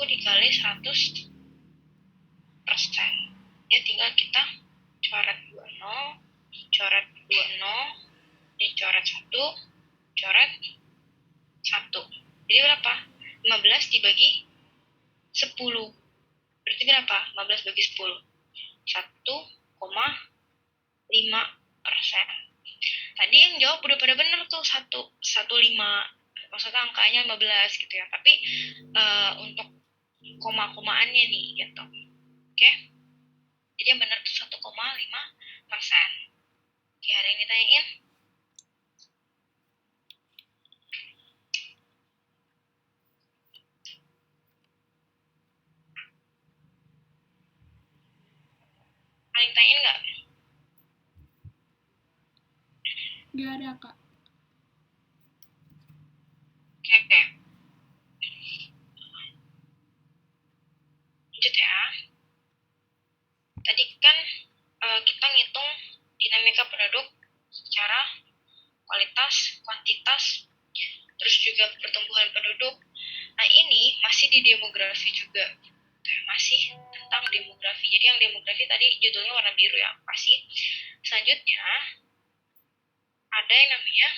dikali 100%. Ya tinggal kita coret 20, coret 20, ini coret 1, coret 1. Jadi berapa? 15 dibagi 10. Berarti berapa? 15 bagi 10. 1,5%. Tadi yang jawab udah pada bener tuh 1,5. Maksudnya angkanya 15 gitu ya. Tapi untuk koma-komaannya nih gitu. Oke? Jadi yang bener tuh 1,5%. Oke, ada yang ditanyain? Ada yang tanyain nggak? Nggak ada, Kak. Oke. Lanjut ya. Tadi kan kita ngitung dinamika penduduk secara kualitas, kuantitas, terus juga pertumbuhan penduduk. Nah ini masih di demografi juga. Masih tentang demografi. Jadi yang demografi tadi judulnya warna biru ya, pasti. Selanjutnya ada yang namanya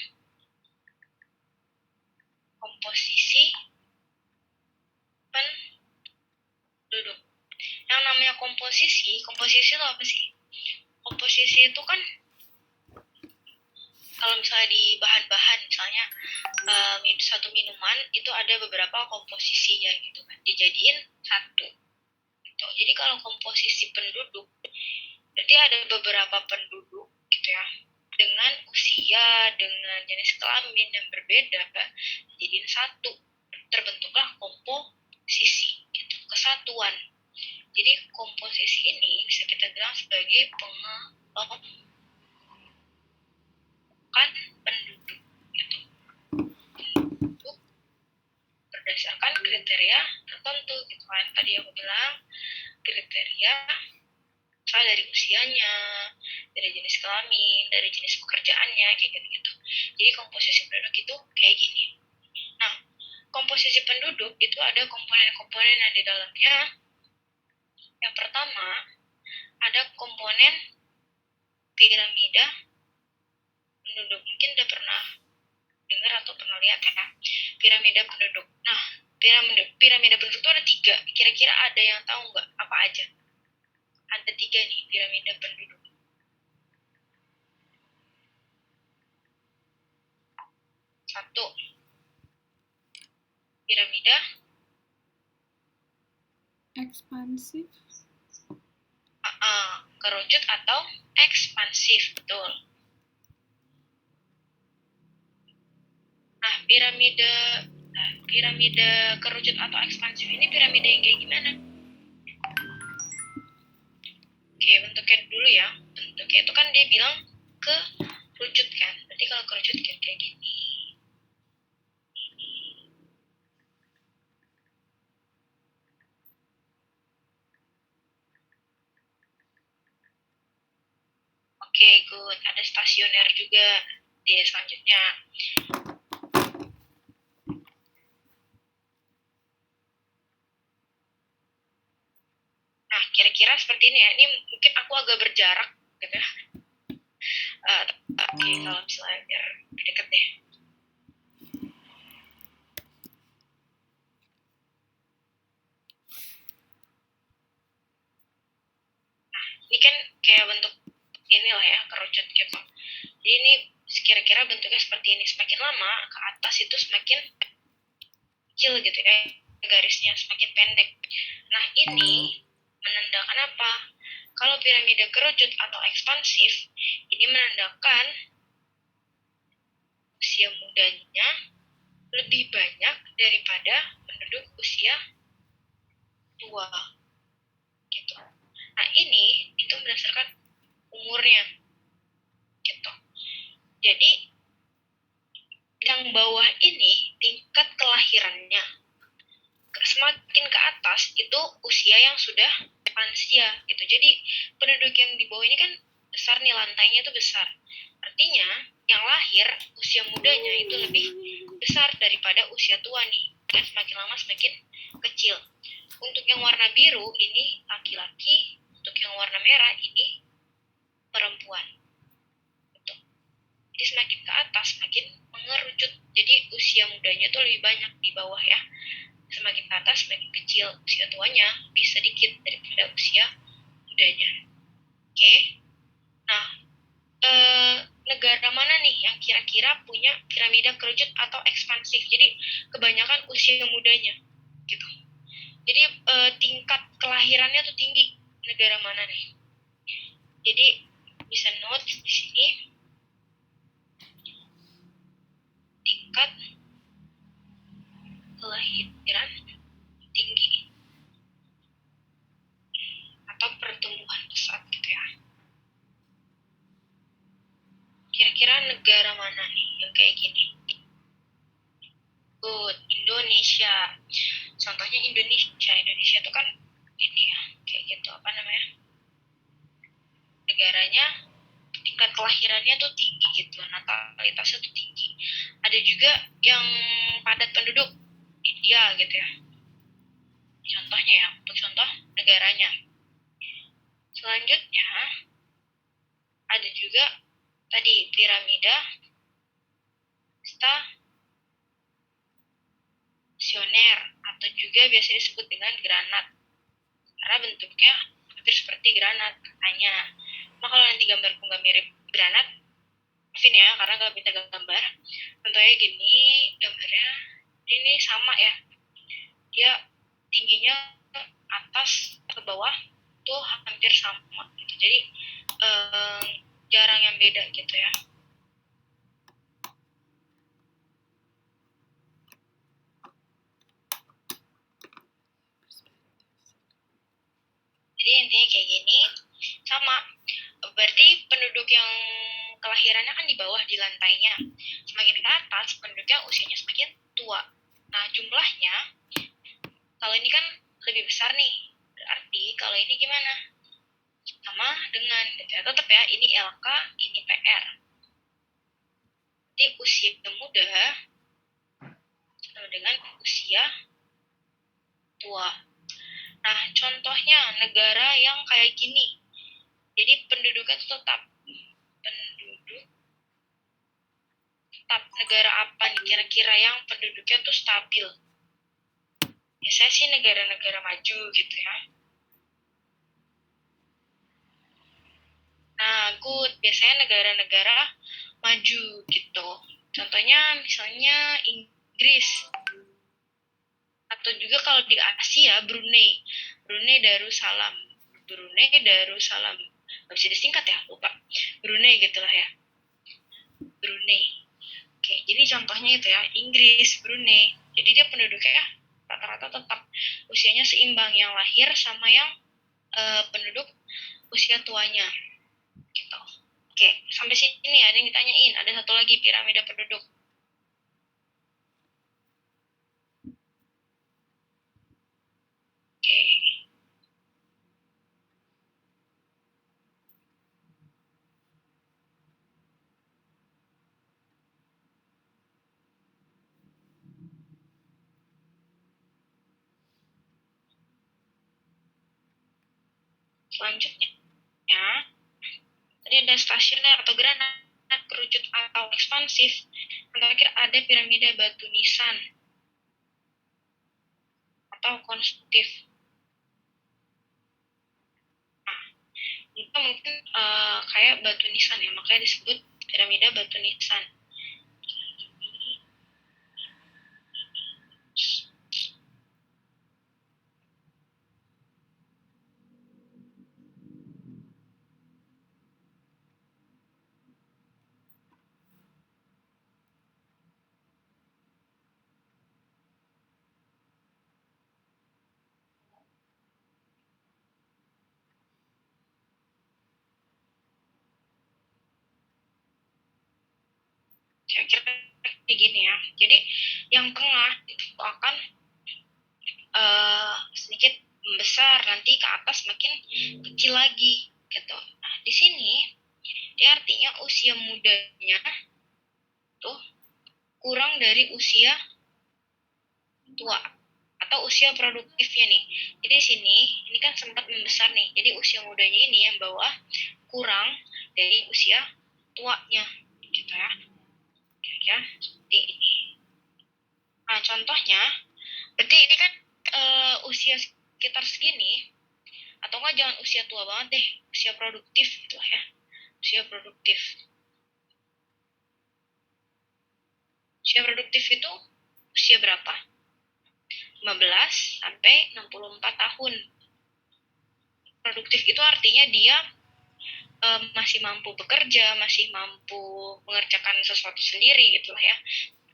komposisi penduduk. Yang namanya komposisi itu apa sih? Komposisi itu kan kalau misalnya di bahan-bahan, misalnya satu minuman itu ada beberapa komposisinya gitu kan, dijadiin satu. Gitu. Jadi kalau komposisi penduduk, berarti ada beberapa penduduk gitu ya, dengan usia, dengan jenis kelamin yang berbeda, jadiin satu, terbentuklah komposisi gitu, kesatuan. Jadi komposisi ini bisa kita bilang sebagai pengelompokan penduduk gitu. Penduduk berdasarkan kriteria tertentu gitu kan. Tadi aku bilang kriteria misalnya dari usianya, dari jenis kelamin, dari jenis pekerjaannya, kayak gitu-gitu. Jadi komposisi penduduk itu kayak gini. Nah, komposisi penduduk itu ada komponen-komponen yang di dalamnya. Yang pertama, ada komponen piramida penduduk. Mungkin udah pernah dengar atau pernah lihat ya, piramida penduduk. Nah, piramida penduduk itu ada 3. Kira-kira ada yang tahu nggak apa aja? Ada 3 nih piramida penduduk. Satu, piramida Ekspansif. kerucut atau ekspansif, betul. Nah, piramida kerucut atau ekspansif ini piramida yang kayak gimana? Oke, bentuknya dulu ya. Bentuknya itu kan dia bilang kerucut kan. Berarti kalau kerucut kayak gini. Oke, good. Ada stasioner juga di selanjutnya. Nah, kira-kira seperti ini ya. Ini mungkin aku agak berjarak gitu ya. Oke, kalau misalnya biar deket deh. Nah, ini kan kayak bentuk inilah ya, kerucut gitu. Jadi ini kira-kira bentuknya seperti ini. Semakin lama ke atas itu semakin kecil gitu ya, garisnya semakin pendek. Nah, ini menandakan apa? Kalau piramida kerucut atau ekspansif, ini menandakan usia mudanya lebih banyak daripada penduduk usia tua. Gitu. Nah, ini itu berdasarkan umurnya. Gitu. Jadi, yang bawah ini tingkat kelahirannya. Semakin ke atas itu usia yang sudah lansia gitu. Jadi penduduk yang di bawah ini kan besar nih, lantainya itu besar. Artinya yang lahir usia mudanya itu lebih besar daripada usia tua nih. Dan semakin lama semakin kecil. Untuk yang warna biru ini laki-laki, untuk yang warna merah ini perempuan. Gitu. Jadi semakin ke atas semakin mengerucut. Jadi usia mudanya tuh lebih banyak di bawah ya. Semakin ke atas semakin kecil, usia tuanya lebih sedikit daripada usia mudanya. Oke. Nah, negara mana nih yang kira-kira punya piramida kerucut atau ekspansif? Jadi kebanyakan usia mudanya gitu. Jadi tingkat kelahirannya tuh tinggi. Negara mana nih? Jadi bisa note di sini tingkat kelahiran tinggi atau pertumbuhan pesat gitu ya. Kira-kira negara mana nih yang kayak gini? Good, Indonesia. Contohnya Indonesia. Indonesia itu kan ini ya, kayak gitu apa namanya? Negaranya tingkat kelahirannya tuh tinggi gitu, natalitasnya tuh tinggi. Ada juga yang padat penduduk, India gitu ya. Contohnya ya, untuk contoh negaranya. Selanjutnya ada juga tadi piramida stasioner atau juga biasa disebut dengan granat karena bentuknya hampir seperti granat katanya. Nah kalau nanti gambarku nggak mirip granat, maafin ya karena nggak bisa gambar. Contohnya gini gambarnya, ini sama ya, dia tingginya atas ke bawah tuh hampir sama gitu. Jadi jarang yang beda gitu ya. Jadi intinya kayak gini, sama. Berarti penduduk yang kelahirannya kan di bawah di lantainya. Semakin ke atas penduduknya usianya semakin tua. Nah jumlahnya kalau ini kan lebih besar nih. Berarti kalau ini gimana? Sama dengan ya, tetap ya ini LK, ini PR. Jadi usia muda sama dengan usia tua. Nah, contohnya negara yang kayak gini. Jadi penduduknya tetap negara apa nih kira-kira yang penduduknya tuh stabil? Biasanya sih negara-negara maju gitu ya. Nah, good. Biasanya negara-negara maju gitu. Contohnya misalnya Inggris. Atau juga kalau di Asia, Brunei. Brunei Darussalam. Brunei Darussalam. Gak bisa disingkat ya, lupa. Brunei gitu lah ya. Brunei. Oke, jadi contohnya itu ya, Inggris, Brunei. Jadi dia penduduknya rata-rata tetap usianya seimbang, yang lahir sama yang penduduk usia tuanya. Gitu. Oke, sampai sini ada yang ditanyain. Ada satu lagi, piramida penduduk. Oke. Selanjutnya, ya, tadi ada stasioner atau granat, kerucut atau ekspansif. Yang terakhir ada piramida batu nisan atau konstruktif. Nah, itu mungkin kayak batu nisan ya, makanya disebut piramida batu nisan. Kira-kira kayak gini ya. Jadi yang tengah itu akan sedikit membesar, nanti ke atas makin kecil lagi gitu. Nah di sini dia artinya usia mudanya tuh kurang dari usia tua atau usia produktifnya nih. Jadi di sini ini kan sempat membesar nih. Jadi usia mudanya ini yang bawah kurang dari usia tuanya, gitu ya. Ya, seperti ini. Nah, contohnya, berarti ini kan usia sekitar segini, atau enggak jangan usia tua banget deh, usia produktif gitu ya. Usia produktif. Usia produktif itu usia berapa? 15 sampai 64 tahun. Produktif itu artinya dia masih mampu bekerja, masih mampu mengerjakan sesuatu sendiri gitu lah ya.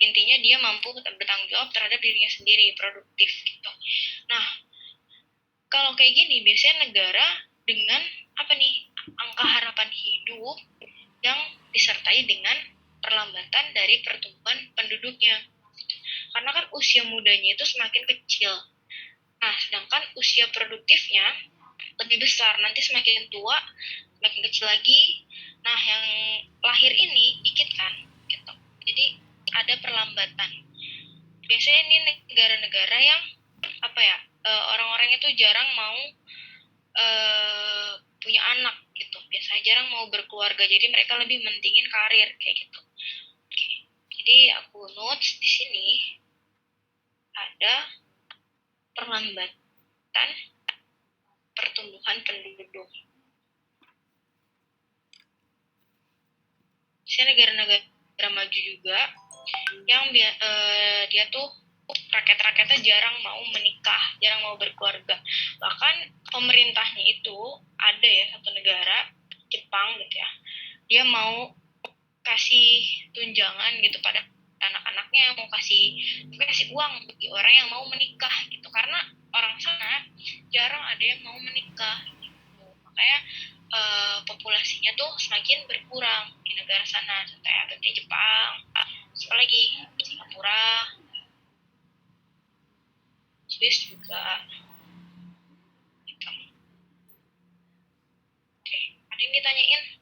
Intinya dia mampu bertanggung jawab terhadap dirinya sendiri, produktif gitu. Nah, kalau kayak gini biasanya negara dengan apa nih? Angka harapan hidup yang disertai dengan perlambatan dari pertumbuhan penduduknya. Karena kan usia mudanya itu semakin kecil. Nah, sedangkan usia produktifnya lebih besar. Nanti semakin tua, semakin kecil lagi. Nah, yang lahir ini dikit kan, gitu. Jadi ada perlambatan. Biasanya ini negara-negara yang apa ya, orang-orangnya tuh jarang mau punya anak gitu. Biasanya jarang mau berkeluarga. Jadi mereka lebih mentingin karir kayak gitu. Oke. Jadi aku notes di sini ada perlambatan pertumbuhan penduduk. Misalnya negara-negara maju juga yang dia tuh rakyat-rakyatnya jarang mau menikah, jarang mau berkeluarga. Bahkan pemerintahnya itu ada ya satu negara, Jepang gitu ya, dia mau kasih tunjangan gitu pada anak-anaknya, mau kasih uang bagi orang yang mau menikah gitu, karena orang sana jarang ada yang mau menikah gitu. Makanya populasinya tuh semakin berkurang di negara sana, contohnya ada di Jepang, apalagi Singapura, Swiss juga gitu. Oke, ada yang ditanyain?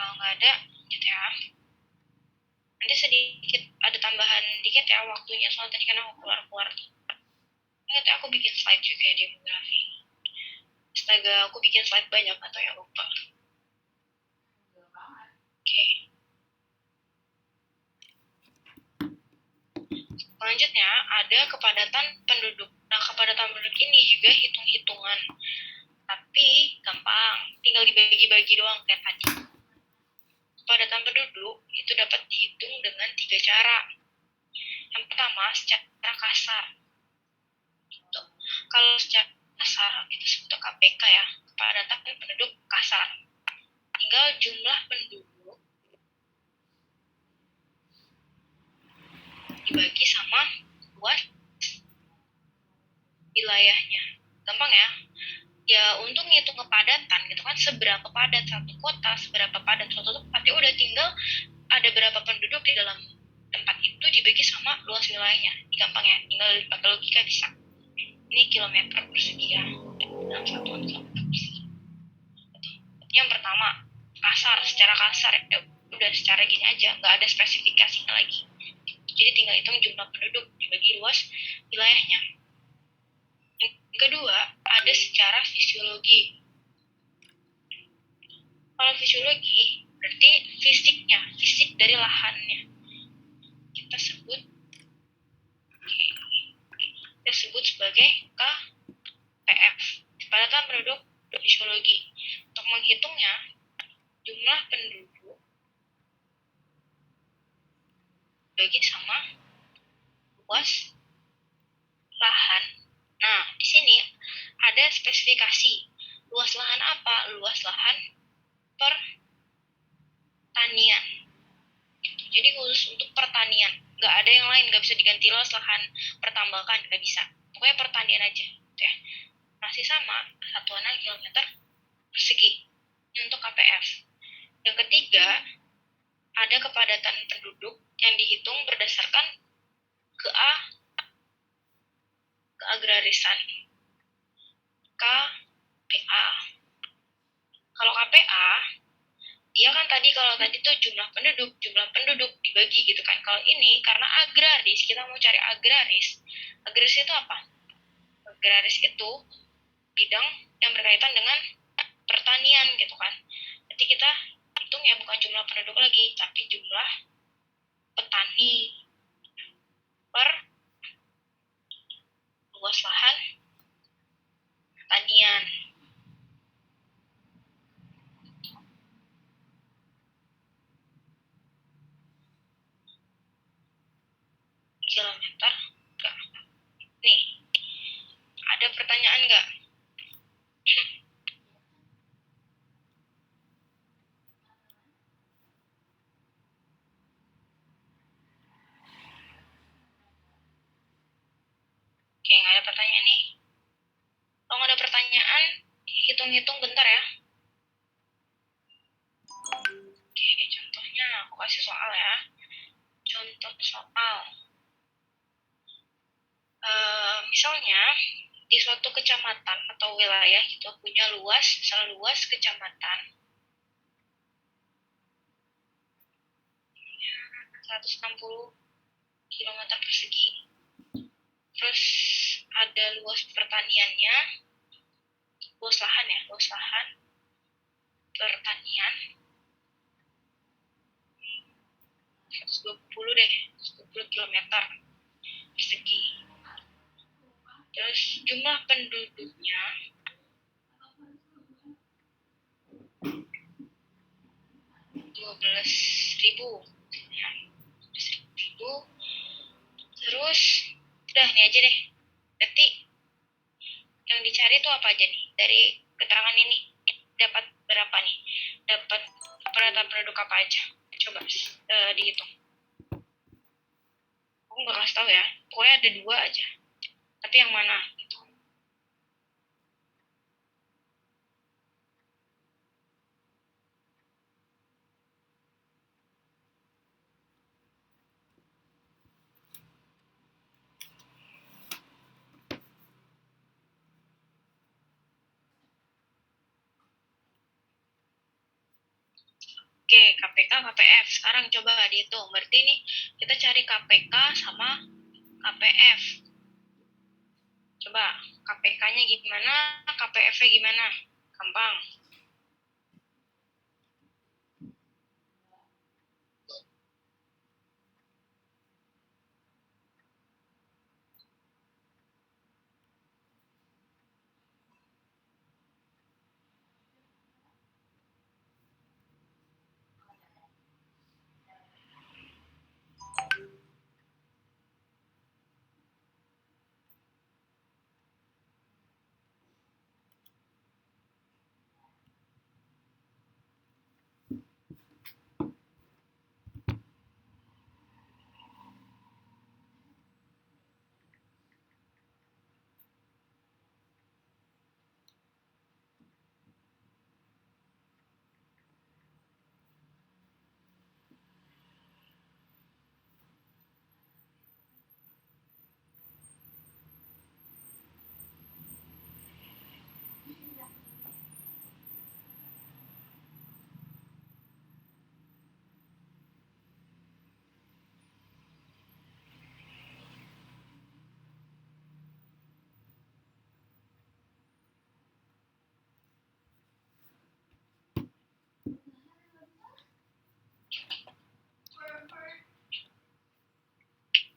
Kalau nggak ada gitu ya, nanti sedikit ada tambahan dikit ya waktunya, soal tadi kan aku keluar nanti aku bikin slide juga ya, demografi. Astaga, aku bikin slide banyak atau yang lupa. Oke. Selanjutnya ada kepadatan penduduk. Nah, kepadatan penduduk ini juga hitung-hitungan, tapi gampang, tinggal dibagi-bagi doang kayak tadi. Kepadatan penduduk itu dapat dihitung dengan 3 cara. Yang pertama, secara kasar. Gitu. Kalau secara kasar, kita sebut KPK ya, kepadatan penduduk kasar. Tinggal jumlah penduduk dibagi sama luas wilayahnya. Gampang ya? Ya, untuk ngitung kepadatan gitu kan, seberapa padat satu kota, seberapa padat suatu tempat, ya udah tinggal ada berapa penduduk di dalam tempat itu dibagi sama luas wilayahnya. Ini gampang ya, tinggal pakai logika bisa. Ini kilometer persegi ya, dalam satuan kilometer persegi. Yang pertama, kasar, secara kasar ya udah secara gini aja, nggak ada spesifikasinya lagi. Jadi tinggal hitung jumlah penduduk dibagi luas wilayahnya. Yang kedua, ada secara fisiologi. Kalau fisiologi berarti fisiknya, fisik dari lahannya. Kita sebut sebagai KPF, kepadatan penduduk fisiologi. Untuk menghitungnya, jumlah penduduk bagi sama luas lahan. Nah, di sini ada spesifikasi. Luas lahan apa? Luas lahan pertanian. Jadi khusus untuk pertanian. Nggak ada yang lain, nggak bisa diganti luas lahan pertambangan, nggak bisa. Pokoknya pertanian aja. Gitu ya. Masih sama, satuannya kilometer persegi. Ini untuk KPF. Yang ketiga, ada kepadatan penduduk yang dihitung berdasarkan keagrarisan. KPA. Kalau KPA, dia kan tadi kalau tadi tuh jumlah penduduk dibagi gitu kan. Kalau ini karena agraris, kita mau cari agraris. Agraris itu apa? Agraris itu bidang yang berkaitan dengan pertanian gitu kan. Jadi kita hitung ya bukan jumlah penduduk lagi, tapi jumlah petani per luas lahan pertanian. Kilometer enggak. Nih, ada pertanyaan enggak? Oke, nggak ada pertanyaan nih. Kalau nggak ada pertanyaan, hitung-hitung bentar ya. Oke, contohnya aku kasih soal ya. Contoh soal. Misalnya, di suatu kecamatan atau wilayah gitu punya luas, misalnya luas kecamatan 160 km persegi. Terus ada luas pertaniannya, luas lahan ya, luas lahan pertanian 120 deh, 120 km persegi. Terus jumlah penduduknya 12.000 ya. 12.000. Terus udah ini aja deh. Berarti yang dicari itu apa aja nih? Dari keterangan ini dapat berapa nih? Dapat rata penduduk apa aja? Coba dihitung. Aku nggak kasih tahu ya. Pokoknya ada 2 aja. Tapi yang mana? Gitu. Oke, KPK, KPF. Sekarang coba dihitung. Berarti nih kita cari KPK sama KPF. Coba KPK-nya gimana, KPF-nya gimana? Gampang.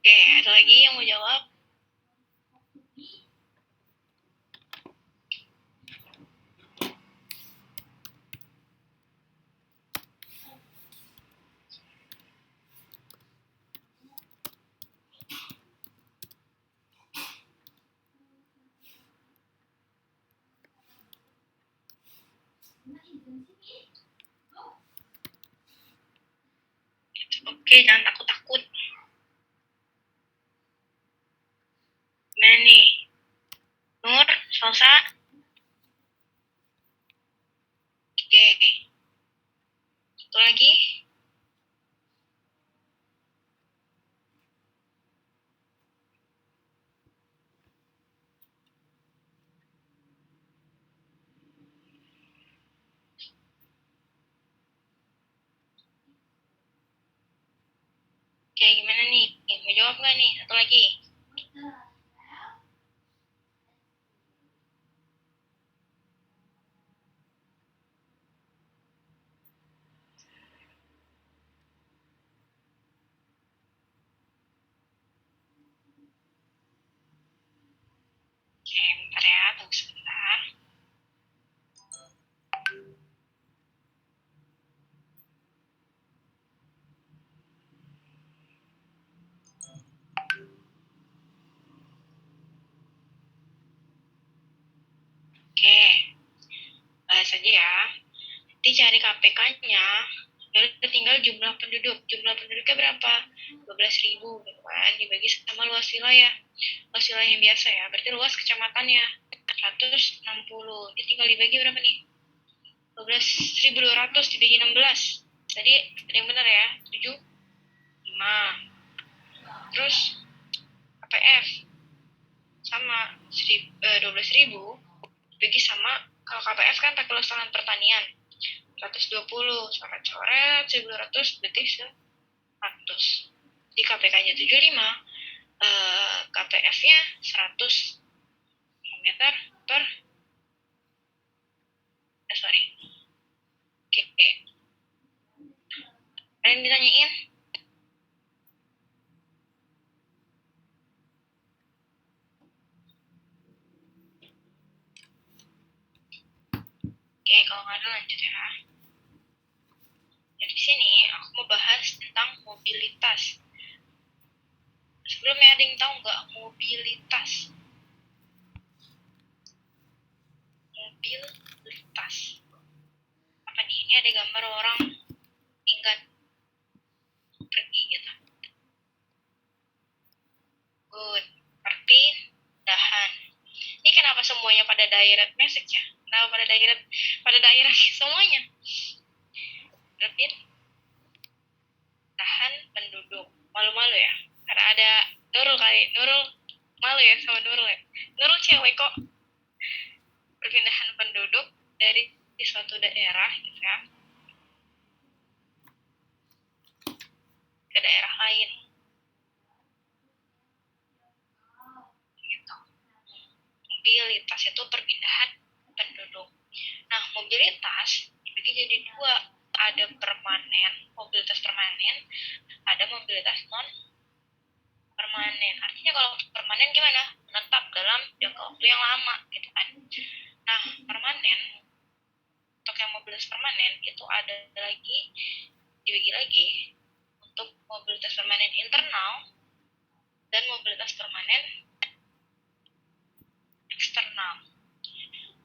Oke, ada lagi yang mau jawab? Oke, jangan takut-takut. Gimana nih? Nur, Salsa? Oke. Satu lagi. Oke, gimana nih? Mau jawab nggak nih? Satu lagi. Oke, bentar ya, tunggu sebentar. Oke, bahas aja ya. Nanti cari KPK-nya, lalu tinggal jumlah penduduk. Jumlah penduduknya berapa? 12.000 gitu kan, dibagi sama luas wilayah. Luas wilayah yang biasa ya, berarti luas kecamatannya 160. Ini tinggal dibagi berapa nih? 12.200 dibagi 16. Tadi ada yang benar ya, 7, 5. Terus KPF sama 12.000 dibagi sama, kalau KPF kan pakai luas lahan pertanian 120, coret-coret 1.200 berarti 100. Di KPK-nya 75, KPF-nya 100 meter per sorry. Oke. Ada yang ditanyain? Oke, kalau nggak ada lanjut ya. Jadi di sini aku mau bahas tentang mobilitas. Sebelumnya ada yang tahu nggak mobilitas? Mobilitas. Apa nih? Ini ada gambar orang ingat pergi gitu. Good. Perpindahan. Ini kenapa semuanya pada direct message ya? Kenapa pada direct semuanya? Perpindahan penduduk. Malu-malu ya? Karena ada Nurul kali. Nurul malu ya sama Nurul ya? Nurul cewek kok. Perpindahan penduduk dari suatu daerah gitu ya ke daerah lain gitu. Mobilitas itu perpindahan penduduk. Nah, mobilitas dibagi jadi dua, ada mobilitas permanen, ada mobilitas non permanen. Artinya kalau permanen gimana? Menetap dalam jangka waktu yang lama gitu kan. Nah, permanen, untuk yang mobilitas permanen itu ada lagi, dibagi lagi untuk mobilitas permanen internal dan mobilitas permanen eksternal.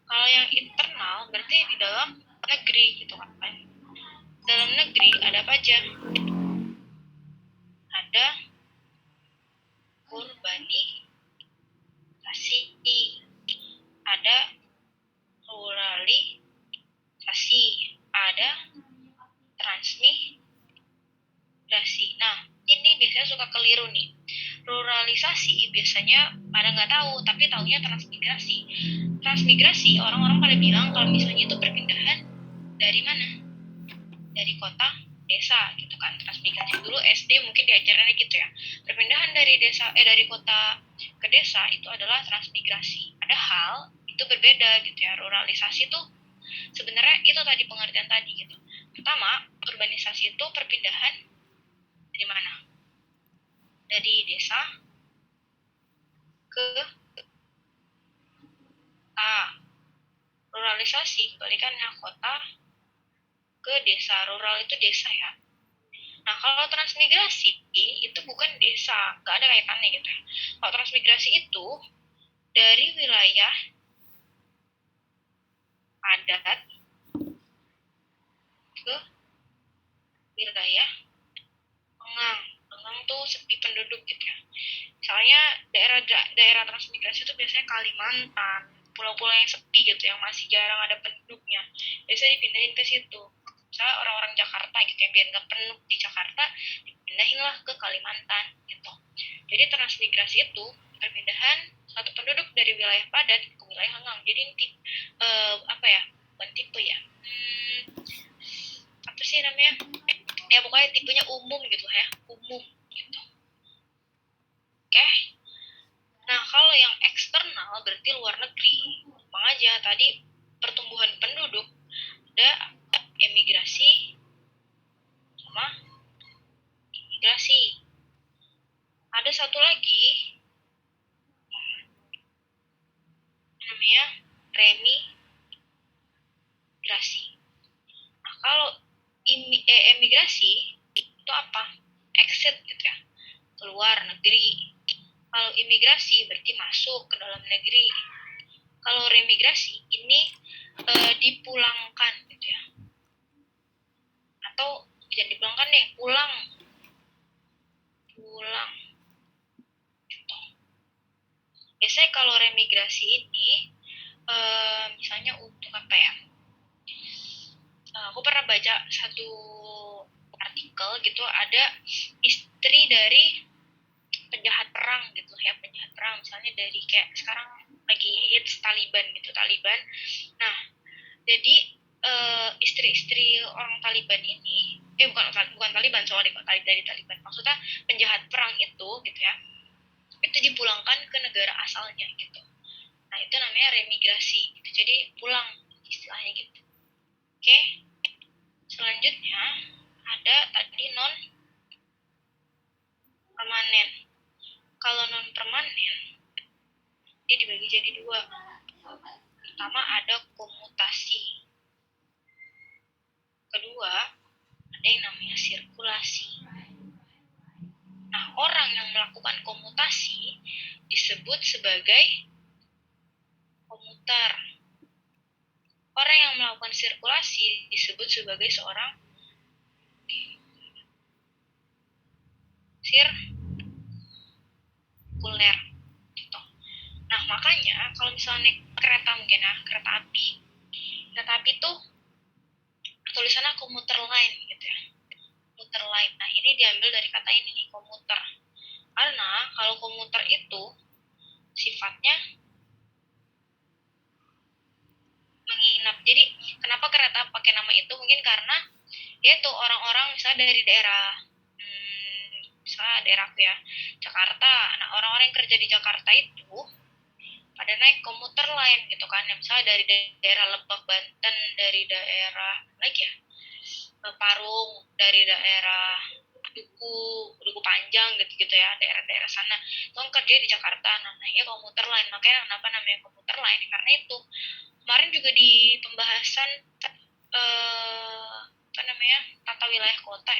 Kalau yang internal berarti di dalam negeri gitu kan. Dalam negeri ada apa aja? Ada urbanisasi, ada ruralisasi, ada transmigrasi. Nah, ini biasanya suka keliru nih. Ruralisasi biasanya pada nggak tahu, tapi taunya transmigrasi. Transmigrasi orang-orang pada bilang kalau misalnya itu perpindahan dari mana? Dari kota desa gitu kan. Transmigrasi dulu SD mungkin diajarannya gitu ya. Perpindahan dari kota ke desa itu adalah transmigrasi. Padahal itu berbeda gitu ya. Ruralisasi itu sebenarnya itu tadi pengertian tadi gitu. Pertama, urbanisasi itu perpindahan dari mana? Dari desa ke ruralisasi, kebalikannya kota ke desa. Rural itu desa ya. Nah, kalau transmigrasi itu bukan desa, nggak ada kaitannya gitu ya. Kalau transmigrasi itu dari wilayah padat ke wilayah lengang. Lengang tuh sepi penduduk gitu ya. Misalnya daerah transmigrasi itu biasanya Kalimantan, pulau-pulau yang sepi gitu, yang masih jarang ada penduduknya. Biasanya dipindahin ke situ. Misalnya orang-orang Jakarta gitu ya, biar nggak penuh di Jakarta, dipindahin lah ke Kalimantan gitu. Jadi transmigrasi itu perpindahan satu penduduk dari wilayah padat ke wilayah lengang. Jadi apa ya? Bukan tipe ya. Apa sih namanya? Ya pokoknya tipenya umum gitu ya, umum gitu. Oke. Nah, kalau yang eksternal berarti luar negeri. Gampang aja, tadi pertumbuhan penduduk, ada emigrasi sama imigrasi. Ada satu lagi namanya remigrasi. Nah, kalau emigrasi itu apa? Exit gitu ya, keluar negeri. Kalau imigrasi berarti masuk ke dalam negeri. Kalau remigrasi ini dipulangkan gitu ya. Atau jangan dipulangkan deh, pulang. Biasanya kalau remigrasi ini misalnya untuk apa ya? Aku pernah baca satu artikel gitu, ada istri dari penjahat perang gitu ya, penjahat perang misalnya dari kayak sekarang lagi hits Taliban gitu, Taliban. Nah, jadi istri-istri orang Taliban ini bukan Taliban, sorry, kok dari Taliban, maksudnya penjahat perang itu gitu ya, itu dipulangkan ke negara asalnya gitu. Nah, itu namanya remigrasi gitu, jadi pulang istilahnya gitu. Oke, selanjutnya ada tadi non permanen. Kalau non permanen dia dibagi jadi dua. Pertama ada komutasi, kedua ada yang namanya sirkulasi. Nah, orang yang melakukan komutasi disebut sebagai komuter. Orang yang melakukan sirkulasi disebut sebagai seorang sirkuler. Gitu. Nah, makanya kalau misalnya naik kereta mungkin ya, kereta api tuh tulisannya komuter line gitu ya. Komuter line. Nah, ini diambil dari kata ini nih, komuter. Karena kalau komuter itu sifatnya menginap. Jadi kenapa kereta pakai nama itu? Mungkin karena yaitu orang-orang misalnya dari daerah misalnya daerahku ya, Jakarta. Nah, orang-orang yang kerja di Jakarta itu pada naik komuter lain gitu kan, misalnya dari daerah Lebak Banten, dari daerah lagi ya Parung, dari daerah Duku Panjang gitu ya, daerah-daerah sana itu kan kerja di Jakarta. Nah, ya komuter lain, makanya kenapa namanya komuter lain, karena itu kemarin juga di pembahasan apa namanya, tata wilayah kota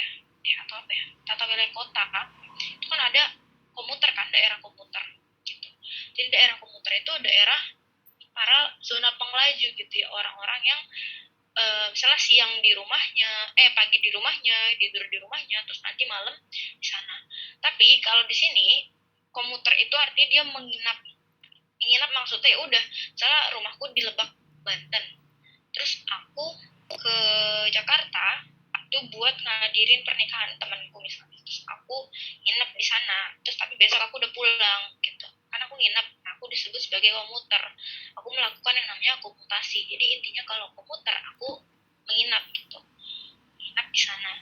ya atau apa ya, tata wilayah kota kan, itu kan ada komuter kan, daerah komuter gitu. Jadi daerah komuter itu daerah para zona penglaju gitu ya, orang-orang yang misalnya siang di rumahnya, pagi di rumahnya, tidur di rumahnya, terus nanti malam di sana. Tapi kalau di sini komuter itu artinya dia menginap. Menginap maksudnya ya udah, misalnya rumahku di Lebak Banten, terus aku ke Jakarta itu buat ngadirin pernikahan temanku misalnya, terus aku nginep di sana, terus tapi besok aku udah pulang gitu, karena aku nginep. Aku disebut sebagai komuter, aku melakukan yang namanya komutasi. Jadi intinya kalau komuter aku menginap gitu, menginap di sana,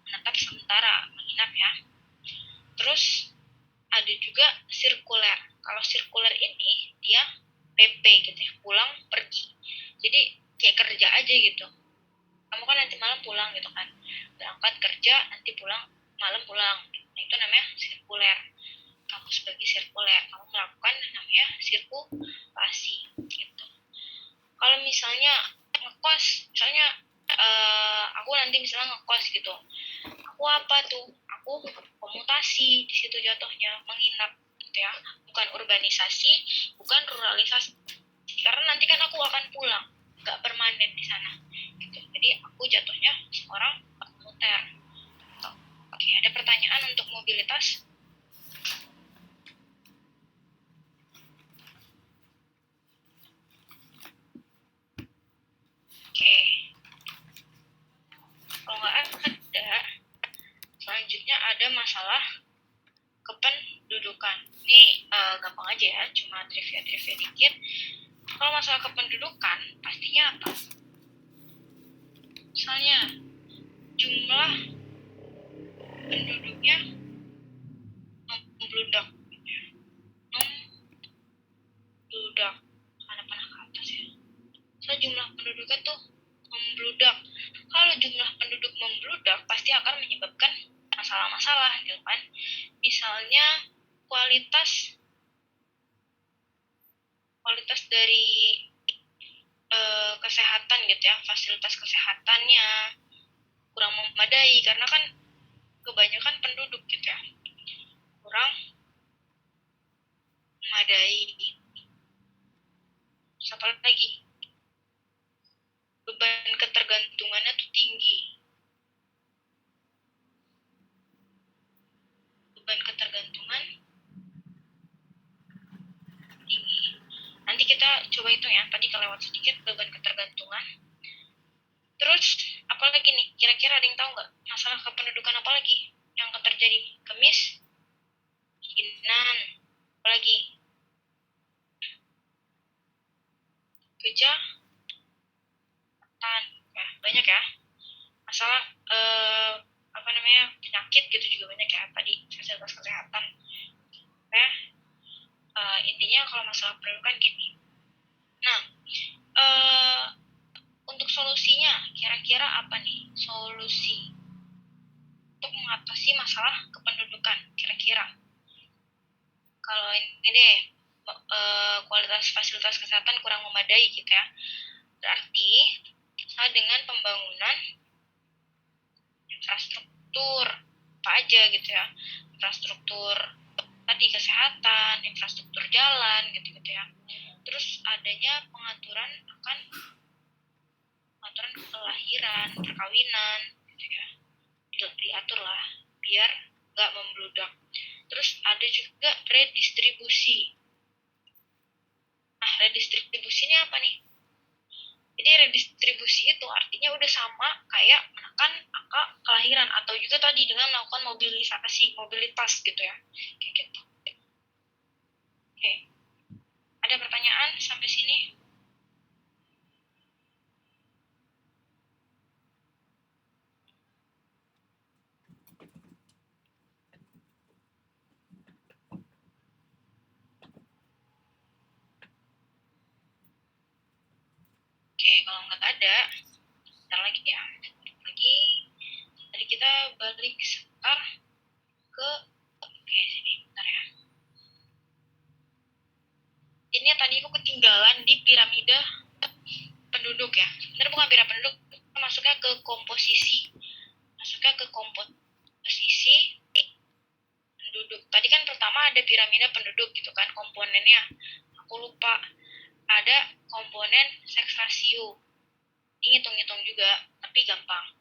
menetap sementara, menginap ya. Terus ada juga sirkuler. Kalau sirkuler ini dia PP gitu ya, pulang pergi. Jadi kayak kerja aja gitu. Kamu kan nanti malam pulang gitu kan, berangkat kerja, nanti pulang malam pulang. Nah, itu namanya sirkuler. Kamu sebagai sirkuler, kamu melakukan namanya sirkulasi gitu. Kalau misalnya ngekos, misalnya aku nanti misalnya ngekos gitu, aku apa tuh, aku komutasi di situ jatuhnya, menginap gitu ya, bukan urbanisasi, bukan ruralisasi, karena nanti kan aku akan pulang, nggak permanen di sana gitu. Jadi aku jatuhnya seorang komuter. Oke, ada pertanyaan untuk mobilitas? Oke, kalau nggak ada, selanjutnya ada masalah kependudukan. Ini gampang aja ya, cuma trivia dikit. Kalau masalah kependudukan, pastinya apa? Misalnya jumlah penduduknya membludak masalah gitu kan. Misalnya kualitas dari kesehatan gitu ya, fasilitas kesehatannya kurang memadai karena kan kebanyakan penduduk gitu ya, kurang memadai. Terus apa lagi? Beban ketergantungannya tuh tinggi. Beban ketergantungan tinggi. Nanti kita coba hitung ya, tadi kelewat sedikit beban ketergantungan. Terus apa lagi nih? Kira-kira ada yang tahu nggak masalah kependudukan apa lagi yang akan terjadi? Kemiskinan, apa lagi? Kejahatan, ya, banyak ya. Masalah penyakit gitu juga banyak ya, tadi fasilitas kesehatan. Ya, intinya kalau masalah pendidikan gini. Nah, untuk solusinya kira-kira apa nih? Solusi untuk mengatasi masalah kependudukan kira-kira. Kalau ini deh, kualitas fasilitas kesehatan kurang memadai gitu ya. Berarti dengan pembangunan infrastruktur apa aja gitu ya. Infrastruktur tadi kesehatan, infrastruktur jalan gitu-gitu ya. Terus adanya pengaturan kelahiran, perkawinan gitu ya. Diatur lah biar nggak membludak. Terus ada juga redistribusi. Nah, redistribusi ini apa nih? Jadi redistribusi itu artinya udah sama kayak menekan angka kelahiran atau juga tadi dengan melakukan mobilitas gitu ya. Kayak gitu. Oke. Ada pertanyaan sampai sini? Oke, kalau nggak ada, bentar lagi ya. Tadi kita balik sebentar ke sini, bentar ya. Ini tadi aku ketinggalan di piramida penduduk ya. Sebenarnya bukan piramida penduduk, masuknya ke komposisi. Penduduk. Tadi kan pertama ada piramida penduduk gitu kan, komponennya. Aku lupa. Ada komponen seks rasio. Ini ngitung-ngitung juga, tapi gampang.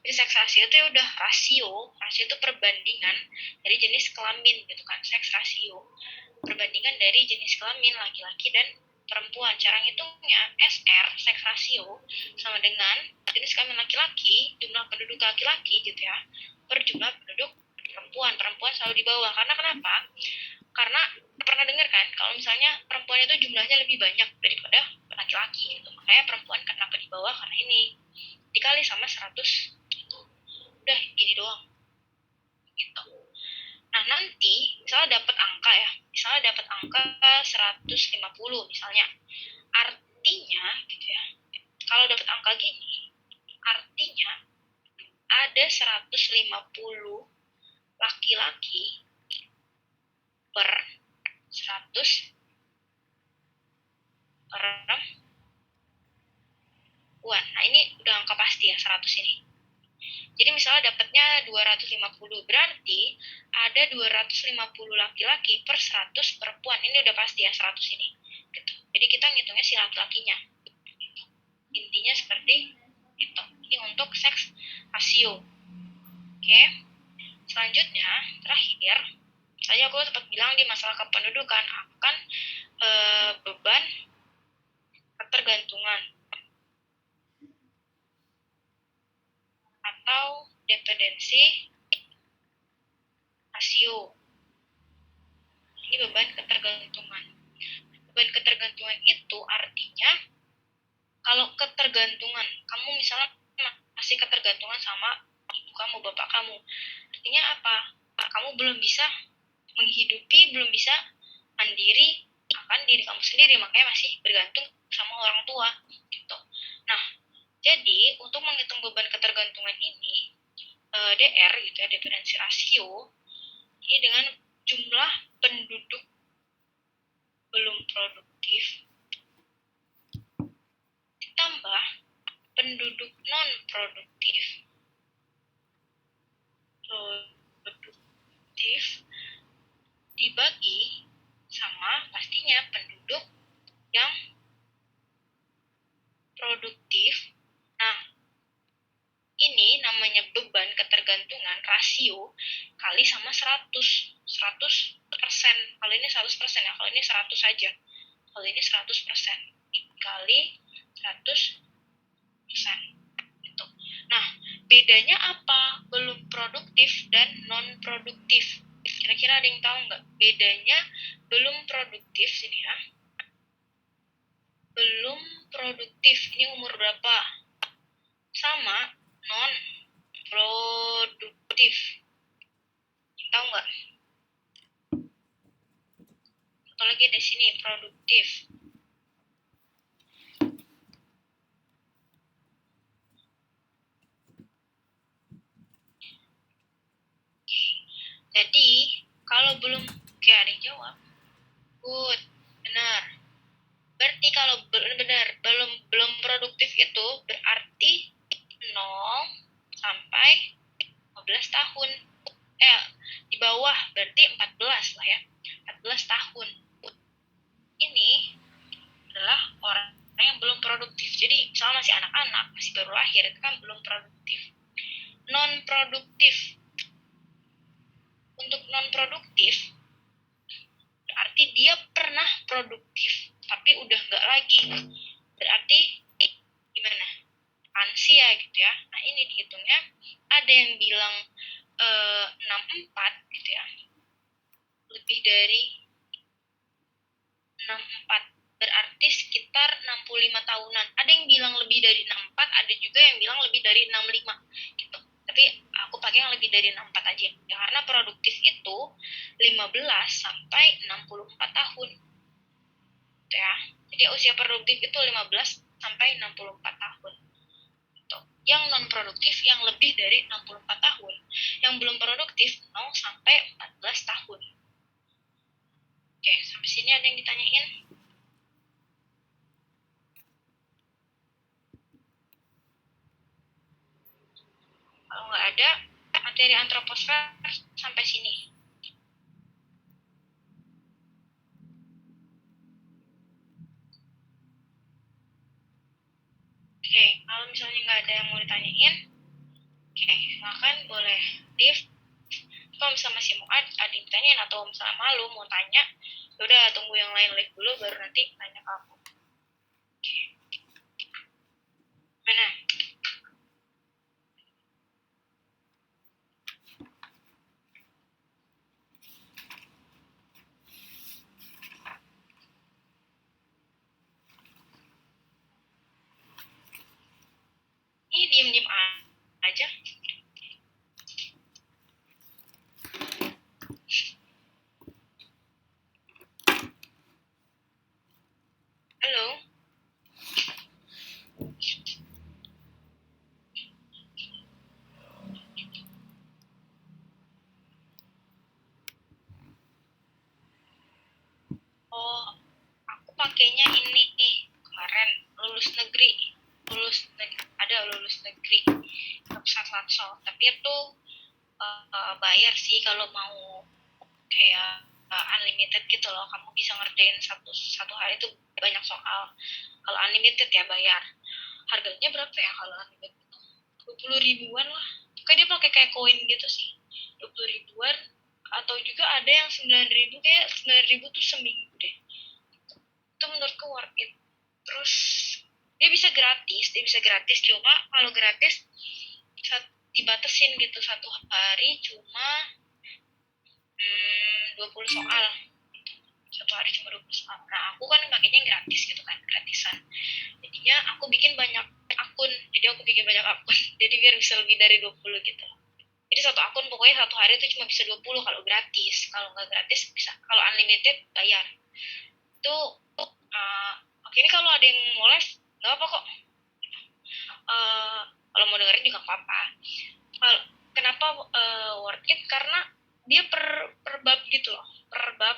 Jadi seks rasio itu udah rasio itu perbandingan dari jenis kelamin gitu kan, seks rasio. Perbandingan dari jenis kelamin laki-laki dan perempuan. Cara ngitungnya SR, seks rasio, sama dengan jenis kelamin laki-laki, jumlah penduduk laki-laki gitu ya, per jumlah penduduk perempuan. Perempuan selalu di bawah. Karena kenapa? Karena pernah dengar kan, kalau misalnya perempuan itu jumlahnya lebih banyak daripada laki-laki gitu. Makanya perempuan kenapa di bawah? Karena ini dikali sama 100 gitu. Udah gini doang gitu. Nah, nanti misalnya dapat angka 150 misalnya. Artinya gitu ya. Kalau dapat angka gini, artinya ada 150 laki-laki per 100 perempuan. Nah, ini udah angka pasti ya, 100 ini. Jadi misalnya dapatnya 250, berarti ada 250 laki-laki per 100 perempuan. Ini udah pasti ya, 100 ini. Gitu. Jadi kita ngitungnya si laki-lakinya. Intinya seperti itu. Ini untuk seks rasio. Oke. Selanjutnya, terakhir, tadi aku sempat bilang di masalah kependudukan akan beban ketergantungan atau dependensi rasio. Ini beban ketergantungan. Beban ketergantungan itu artinya kalau ketergantungan, kamu misalnya masih ketergantungan sama ibu kamu, bapak kamu, artinya apa? Kamu belum bisa menghidupi, belum bisa mandiri akan diri kamu sendiri, makanya masih bergantung sama orang tua gitu. Nah, jadi untuk menghitung beban ketergantungan ini DR gitu ya, diferensi rasio ini dengan jumlah penduduk belum produktif ditambah penduduk non produktif dibagi sama pastinya penduduk yang produktif. Nah, ini namanya beban ketergantungan rasio kali sama 100%. Kalau ini 100% ya, kalau ini 100 saja. Kalau ini 100% dikali 100%. Gitu. Nah, bedanya apa? Belum produktif dan non produktif. Kira-kira ada yang tahu nggak? Bedanya belum produktif sini ya. Belum produktif. Ini umur berapa? Sama non produktif. Tahu nggak? Satu lagi di sini produktif. Jadi kalau belum kayak ada yang jawab, good, benar. Berarti kalau benar belum produktif itu berarti 0 sampai 15 tahun. Di bawah berarti 14 lah ya. 14 tahun. Ini adalah orang yang belum produktif. Jadi misalnya masih anak-anak, masih baru lahir, itu kan belum produktif. Non produktif. Untuk non produktif berarti dia pernah produktif tapi udah nggak lagi. Berarti gimana? Lansia gitu ya. Nah, ini dihitungnya ada yang bilang 64 gitu ya. Lebih dari 64 berarti sekitar 65 tahunan. Ada yang bilang lebih dari 64, ada juga yang bilang lebih dari 65 gitu. Tapi aku pakai yang lebih dari 64 aja. Ya, karena produktif itu 15 sampai 64 tahun. Gitu ya. Jadi usia produktif itu 15 sampai 64 tahun. Gitu. Yang non produktif yang lebih dari 64 tahun. Yang belum produktif 0 sampai 14 tahun. Oke, sampai sini ada yang ditanyain? Kalau nggak ada, materi antroposfer sampai sini. Oke, kalau misalnya nggak ada yang mau ditanyain, oke, silakan boleh leave. Kalau misalnya masih mau ada yang ditanyain atau misalnya malu mau tanya, udah tunggu yang lain live dulu baru nanti tanya ke aku. Oke. Mana? Ini diem-diem aja. Halo? Oh, aku pakainya ini nih, kemarin lulus negeri. Ada lulus negeri. Pusat Latsol. Tapi itu bayar sih kalau mau kayak unlimited gitu loh. Kamu bisa ngerjain satu hari itu banyak soal. Kalau unlimited ya bayar. Harganya berapa ya kalau unlimited? 20 ribuan lah. Kayak dia pakai kayak koin gitu sih. 20 ribuan atau juga ada yang 9 ribu, kayak 9 ribu tuh seminggu deh. Itu menurutku worth it. Terus dia bisa gratis cuma kalau gratis dibatasin gitu, satu hari cuma 20 soal. Satu hari cuma 20 soal. Nah, aku kan pakainya gratis gitu kan, gratisan. Jadinya aku bikin banyak akun. Jadi biar bisa lebih dari 20 gitu. Jadi satu akun pokoknya satu hari itu cuma bisa 20 kalau gratis. Kalau nggak gratis bisa. Kalau unlimited bayar. Itu oke, ini kalau ada yang mau live nggak apa kok. Kalau mau dengerin juga apa-apa. kenapa worth it, karena dia per bab gitu loh, per bab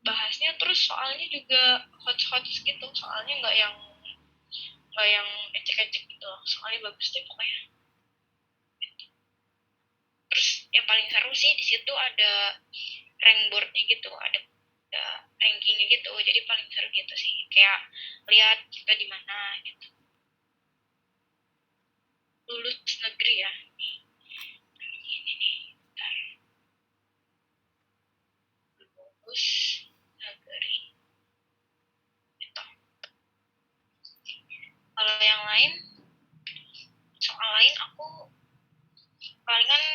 bahasnya, terus soalnya juga hot gitu, soalnya nggak yang ecek-ecek gitu loh, soalnya bagus deh pokoknya. Terus yang paling seru sih di situ ada rank boardnya gitu, ada rankingnya gitu, jadi paling seru gitu sih, kayak lihat kita di mana gitu. Lulus negeri ya, ini nih, bentar. Lulus negeri itu. Kalau yang lain, soal lain aku palingan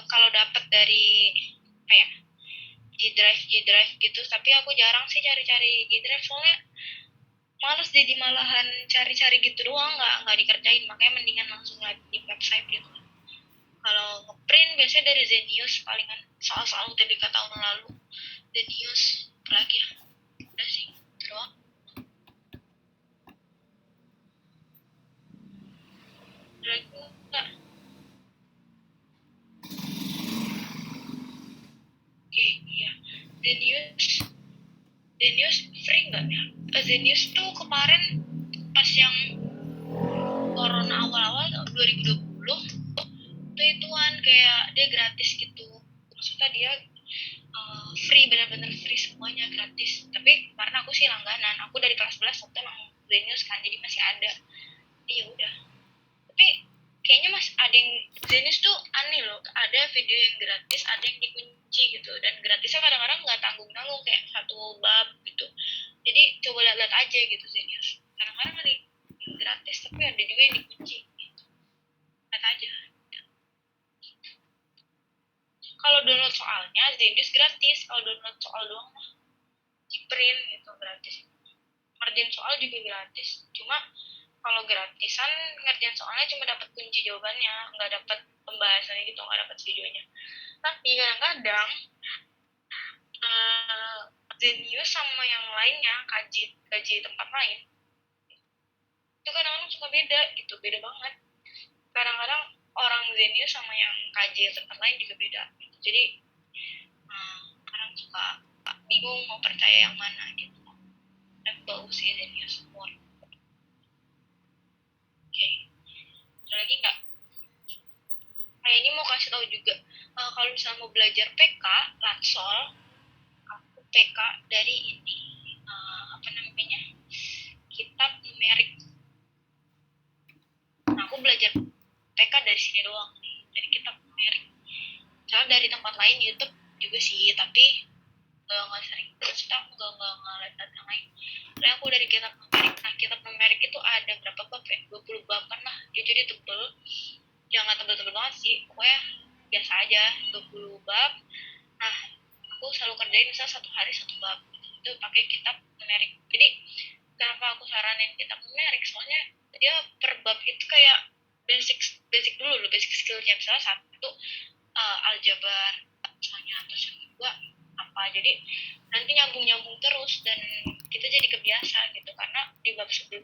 kalau dapat dari apa ya, G-Drive gitu, tapi aku jarang sih cari-cari G-Drive, soalnya males jadi malahan cari-cari gitu doang, nggak dikerjain, makanya mendingan langsung live di website gitu. Kalau ngeprint biasanya dari Zenius, palingan soal-soal UTBK tahun lalu Zenius, apalagi ya, udah sih itu doang. Lagi enggak. Oke, iya. Zenius free nggak ya? Zenius tuh kemarin pas yang corona awal-awal 2020 tuh ituan kayak dia gratis gitu, maksudnya dia free, benar-benar free semuanya gratis. Tapi karena aku sih langganan, aku dari kelas 11 waktu emang Zenius kan, jadi masih ada. Jadi ya udah. Tapi kayaknya ada yang Zenius tuh aneh loh, ada video yang gratis, ada yang dikunci gitu, dan gratisnya kadang-kadang nggak tanggung-tanggung, kayak satu bab gitu. Jadi coba lihat-lihat aja gitu Zenius, kadang-kadang ada yang gratis tapi ada juga yang dikunci gitu. Lihat aja. Kalau download soalnya Zenius gratis, kalau download soal doang mah di print gitu gratis. Ngerjain soal juga gratis, cuma kalau gratisan ngerjain soalnya cuma dapat kunci jawabannya, nggak dapat pembahasannya gitu, nggak dapat videonya. Tapi kadang-kadang Zenius sama yang lainnya, kaji tempat lain, itu kadang-kadang suka beda gitu, beda banget. Kadang-kadang orang Zenius sama yang kaji tempat lain juga beda gitu. Jadi kadang suka bingung mau percaya yang mana gitu. Tapi bagus sih Zenius semua. Oke, ada lagi nggak? Ini mau kasih tahu juga, kalau misalnya mau belajar PK Latsol, aku PK dari ini, apa namanya, kitab numerik. Nah, aku belajar PK dari sini doang nih, dari kitab numerik. Soalnya dari tempat lain YouTube juga sih, tapi nggak sering, maksudnya aku nggak lihat yang lain. Soalnya aku dari kitab numerik. Nah, kitab numerik itu ada berapa bab ya, 20 bab kan lah, jadi tebel, jangan tebel-tebel banget sih, pokoknya biasa aja, 20 bab. Nah, aku selalu kerjain misalnya satu hari satu bab, itu pakai kitab numerik. Jadi kenapa aku saranin kitab numerik, soalnya dia per bab itu kayak basic dulu loh, basic skillnya. Misalnya satu aljabar misalnya, terus yang kedua apa, jadi nanti nyambung terus, dan kita jadi kebiasa gitu, karena di bab sebelum